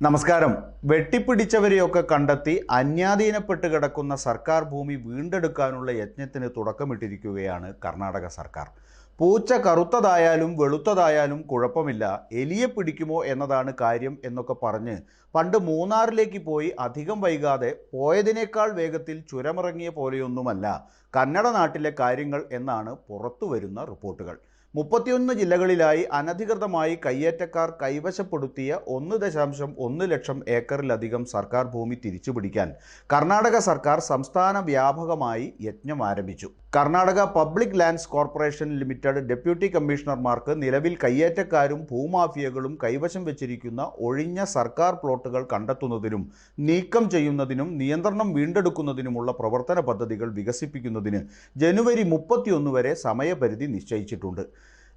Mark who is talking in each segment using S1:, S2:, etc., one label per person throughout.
S1: നമസ്കാരം. വെട്ടിപ്പിടിച്ചവരെയൊക്കെ കണ്ടെത്തി അന്യാധീനപ്പെട്ട് കിടക്കുന്ന സർക്കാർ ഭൂമി വീണ്ടെടുക്കാനുള്ള യജ്ഞത്തിന് തുടക്കമിട്ടിരിക്കുകയാണ് കർണാടക സർക്കാർ. പൂച്ച കറുത്തതായാലും വെളുത്തതായാലും കുഴപ്പമില്ല, എലിയെ പിടിക്കുമോ എന്നതാണ് കാര്യം എന്നൊക്കെ പറഞ്ഞ് പണ്ട് മൂന്നാറിലേക്ക് പോയി അധികം വൈകാതെ പോയതിനേക്കാൾ വേഗത്തിൽ ചുരമിറങ്ങിയ പോലെയൊന്നുമല്ല കന്നഡ നാട്ടിലെ കാര്യങ്ങൾ എന്നാണ് പുറത്തുവരുന്ന റിപ്പോർട്ടുകൾ. 31 ജില്ലകളിലായി അനധികൃതമായി കയ്യേറ്റക്കാർ കൈവശപ്പെടുത്തിയ 1.1 ലക്ഷം ഏക്കറിലധികം സർക്കാർ ഭൂമി തിരിച്ചുപിടിക്കാൻ കർണാടക സർക്കാർ സംസ്ഥാന വ്യാപകമായി യജ്ഞം ആരംഭിച്ചു. Karnataka public lands corporation limited deputy കമ്മീഷണർമാർക്ക് നിലവിൽ കയ്യേറ്റക്കാരും ഭൂമാഫിയകളും കൈവശം വെച്ചിരിക്കുന്ന ഒഴിഞ്ഞ സർക്കാർ പ്ലോട്ടുകൾ കണ്ടെത്തുന്നതിനും നീക്കം ചെയ്യുന്നതിനും നിയന്ത്രണം വീണ്ടെടുക്കുന്നതിനുമുള്ള പ്രവർത്തന പദ്ധതികൾ വികസിപ്പിക്കുന്നതിന് ജനുവരി 31 വരെ സമയപരിധി നിശ്ചയിച്ചിട്ടുണ്ട്.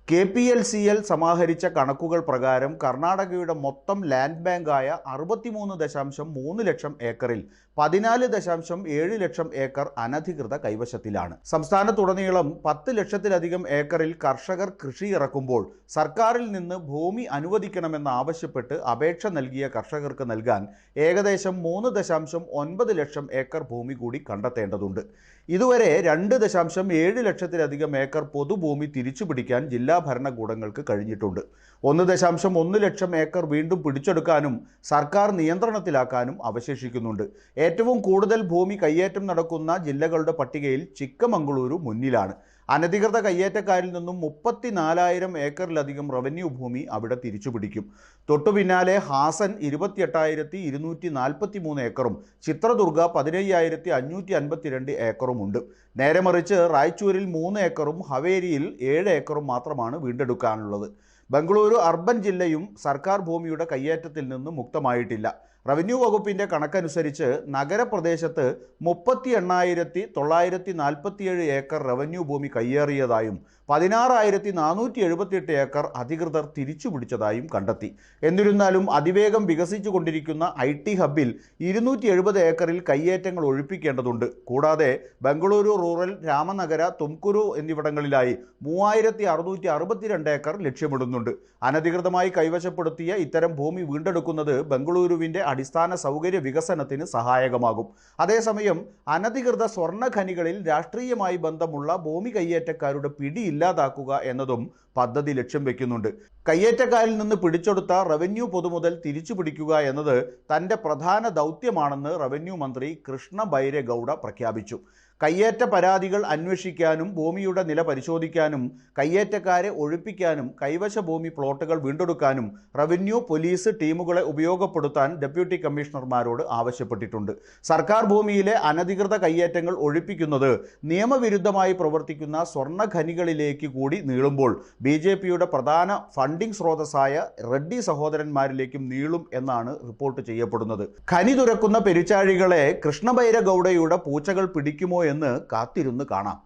S1: KPLCL സമാഹരിച്ച കണക്കുകൾ പ്രകാരം കർണാടകയുടെ മൊത്തം ലാൻഡ് ബാങ്കായ 63.3 ലക്ഷം ഏക്കറിൽ 14.7 ലക്ഷം ഏക്കർ അനധികൃത കൈവശത്തിലാണ്. സംസ്ഥാനത്തുടനീളം 10 ലക്ഷത്തിലധികം ഏക്കറിൽ കർഷകർ കൃഷി ഇറക്കുമ്പോൾ സർക്കാരിൽ നിന്ന് ഭൂമി അനുവദിക്കണമെന്നാവശ്യപ്പെട്ട് അപേക്ഷ നൽകിയ കർഷകർക്ക് നൽകാൻ ഏകദേശം 3.9 ലക്ഷം ഏക്കർ ഭൂമി കൂടി കണ്ടെത്തേണ്ടതുണ്ട്. ഇതുവരെ 2.7 ലക്ഷത്തിലധികം ഏക്കർ പൊതുഭൂമി തിരിച്ചുപിടിക്കാൻ ജില്ലാ ഭരണകൂടങ്ങൾക്ക് കഴിഞ്ഞിട്ടുണ്ട്. 1.1 ലക്ഷം ഏക്കർ വീണ്ടും പിടിച്ചെടുക്കാനും സർക്കാർ നിയന്ത്രണത്തിലാക്കാനും അവശേഷിക്കുന്നുണ്ട്. ഏറ്റവും കൂടുതൽ ഭൂമി കയ്യേറ്റം നടക്കുന്ന ജില്ലകളുടെ പട്ടികയിൽ ചിക്കമംഗളൂരു മുന്നിലാണ്. അനധികൃത കയ്യേറ്റക്കാരിൽ നിന്നും 34,000 ഏക്കറിലധികം റവന്യൂ ഭൂമി അവിടെ തിരിച്ചുപിടിക്കും. തൊട്ടു പിന്നാലെ ഹാസൻ 28,243 ഏക്കറും ചിത്രദുർഗ 15,552 ഏക്കറുമുണ്ട്. നേരെ മറിച്ച് റായ്ചൂരിൽ 3 ഏക്കറും ഹവേരിയിൽ 7 ഏക്കറും മാത്രമാണ് വീണ്ടെടുക്കാനുള്ളത്. ബംഗളൂരു അർബൻ ജില്ലയും സർക്കാർ ഭൂമിയുടെ കയ്യേറ്റത്തിൽ നിന്ന് മുക്തമായിട്ടില്ല. റവന്യൂ വകുപ്പിൻ്റെ കണക്കനുസരിച്ച് നഗരപ്രദേശത്ത് 38,947 ഏക്കർ റവന്യൂ ഭൂമി കയ്യേറിയതായും 16,478 ഏക്കർ അധികൃതർ തിരിച്ചുപിടിച്ചതായും കണ്ടെത്തി. എന്നിരുന്നാലും അതിവേഗം വികസിച്ചുകൊണ്ടിരിക്കുന്ന IT ഹബ്ബിൽ 270 ഏക്കറിൽ കയ്യേറ്റങ്ങൾ ഒഴിപ്പിക്കേണ്ടതുണ്ട്. കൂടാതെ ബംഗളൂരു റൂറൽ, രാമനഗര, തുംകുരു എന്നിവിടങ്ങളിലായി 3,662 ഏക്കർ ലക്ഷ്യമിടുന്നുണ്ട്. അനധികൃതമായി കൈവശപ്പെടുത്തിയ ഇത്തരം ഭൂമി വീണ്ടെടുക്കുന്നത് ബംഗളൂരുവിൻ്റെ അടിസ്ഥാന സൗകര്യ വികസനത്തിന് സഹായകമാകും. അതേസമയം അനധികൃത സ്വർണ്ണ ഖനികളിൽ രാഷ്ട്രീയമായി ബന്ധമുള്ള ഭൂമി കയ്യേറ്റക്കാരുടെ പിടി ഇല്ലാതാക്കുക എന്നതും പദ്ധതി ലക്ഷ്യം വെക്കുന്നുണ്ട്. കയ്യേറ്റക്കാരിൽ നിന്ന് പിടിച്ചെടുത്ത റവന്യൂ പൊതുമുതൽ തിരിച്ചുപിടിക്കുക എന്നത് തൻ്റെ പ്രധാന ദൗത്യമാണെന്ന് റവന്യൂ മന്ത്രി കൃഷ്ണ ബൈരഗൌഡ പ്രഖ്യാപിച്ചു. കയ്യേറ്റ പരാതികൾ അന്വേഷിക്കാനും ഭൂമിയുടെ നില പരിശോധിക്കാനും കയ്യേറ്റക്കാരെ ഒഴിപ്പിക്കാനും കൈവശ ഭൂമി പ്ലോട്ടുകൾ വീണ്ടെടുക്കാനും റവന്യൂ, പോലീസ് ടീമുകളെ ഉപയോഗപ്പെടുത്താൻ ഡെപ്യൂട്ടി കമ്മീഷണർമാരോട് ആവശ്യപ്പെട്ടിട്ടുണ്ട്. സർക്കാർ ഭൂമിയിലെ അനധികൃത കയ്യേറ്റങ്ങൾ ഒഴിപ്പിക്കുന്നത് നിയമവിരുദ്ധമായി പ്രവർത്തിക്കുന്ന സ്വർണ്ണ ഖനികളിലേക്ക് കൂടി നീളുമ്പോൾ BJPയുടെ പ്രധാന ഫണ്ടിംഗ് സ്രോതസ്സായ റെഡ്ഡി സഹോദരന്മാരിലേക്കും നീളും എന്നാണ് റിപ്പോർട്ട് ചെയ്യപ്പെടുന്നത്. ഖനി തുരക്കുന്ന പെരുച്ചാഴികളെ കൃഷ്ണ ബൈരഗൌഡയുടെ പൂച്ചകൾ പിടിക്കുമോ എന്ന് കാത്തിരുന്ന് കാണാം.